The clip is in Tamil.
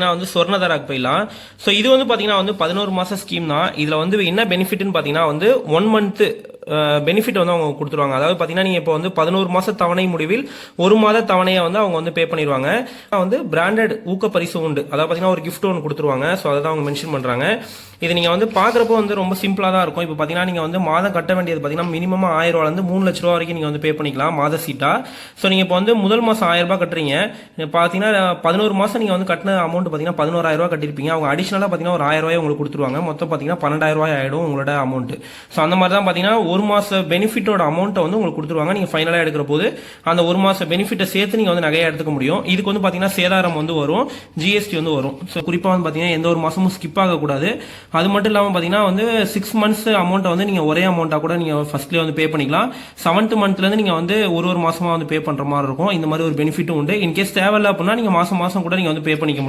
வந்து சொர்ணதராக்கு போயிடலாம். ஸோ இது வந்து பார்த்தீங்கன்னா வந்து 11 மாத ஸ்கீம் தான். இதில் வந்து என்ன பெனிஃபிட்னு பார்த்தீங்கன்னா வந்து 1 மந்த்து பெனிஃபிட் வந்து அவங்க கொடுத்துருவாங்க. அதாவது பார்த்தீங்கன்னா நீங்கள் இப்போ வந்து 11 மாத தவணை முடிவில் 1 மாத தவணையை வந்து அவங்க வந்து பே பண்ணிடுவாங்க. வந்து பிராண்டட் ஊக்க பரிசு உண்டு. அதாவது பார்த்தீங்கன்னா ஒரு கிஃப்ட் ஒன்று கொடுத்துருவாங்க. ஸோ அதை தான் அவங்க மென்ஷன் பண்ணுறாங்க. இது நீங்கள் வந்து பார்க்குறப்போ வந்து ரொம்ப சிம்பிளாக தான் இருக்கும். இப்போ பார்த்தீங்கன்னா நீங்கள் வந்து மாதம் கட்ட வேண்டியது பார்த்தீங்கன்னா மினிமம் 1000 ரூபாலேருந்து 3 லட்ச ரூபா வரைக்கும் நீங்கள் வந்து பே பண்ணிக்கலாம் மாத சீட்டா. ஸோ நீங்கள் இப்போ வந்து முதல் மாதம் 1000 ரூபாய் கட்டுறீங்க. பார்த்தீங்கன்னா 11 மாதம் நீங்கள் வந்து கட்டின அமௌண்ட் பார்த்தீங்கன்னா 11,000 ரூபாய் கட்டிருப்பீங்க. அவங்க அடிஷனலாக பார்த்தீங்கன்னா ஒரு 1000 ரூபாய் உங்களுக்கு கொடுத்துருவாங்க. மொத்தம் பார்த்தீங்கன்னா 12,000 ரூபாய் ஆகிடும் உங்களோட அமௌண்ட். ஸோ அந்த மாதிரி தான் பார்த்தீங்கன்னா ஒரு மாத பெனிஃபிட்டோட அமௌண்ட்டை வந்து உங்களுக்கு கொடுத்துருவாங்க. நீங்கள் ஃபைனலாக எடுக்கிற போது அந்த ஒரு மாத பெனிஃபிட்டை சேர்த்து நீங்கள் வந்து நகையாக எடுத்துக்க முடியும். இதுக்கு வந்து பார்த்தீங்கன்னா சேதாரம் வந்து வரும், ஜிஎஸ்டி வந்து வரும். ஸோ குறிப்பாக வந்து பார்த்தீங்கன்னா எந்த ஒரு மாதமும் ஸ்கிப் ஆகக்கூடாது. அது மட்டும் இல்லாமல் பார்த்தீங்கன்னா வந்து 6 மந்த்ஸ் அமௌண்ட்டை வந்து நீங்கள் ஒரே அமௌண்ட்டாக கூட நீங்கள் ஃபர்ஸ்ட்லேயே வந்து பே பண்ணிக்கலாம். 7th மந்த்லேருந்து நீங்கள் வந்து ஒரு மாதமாக வந்து பே பண்ணுற மாதிரி இருக்கும். இந்த மாதிரி ஒரு பெனிஃபிட்டும் உண்டு. இன்கேஸ் தேவையில்லை அப்படின்னா நீங்கள் மாதம் கூட நீங்கள் வந்து பே பண்ணிக்க முடியும்.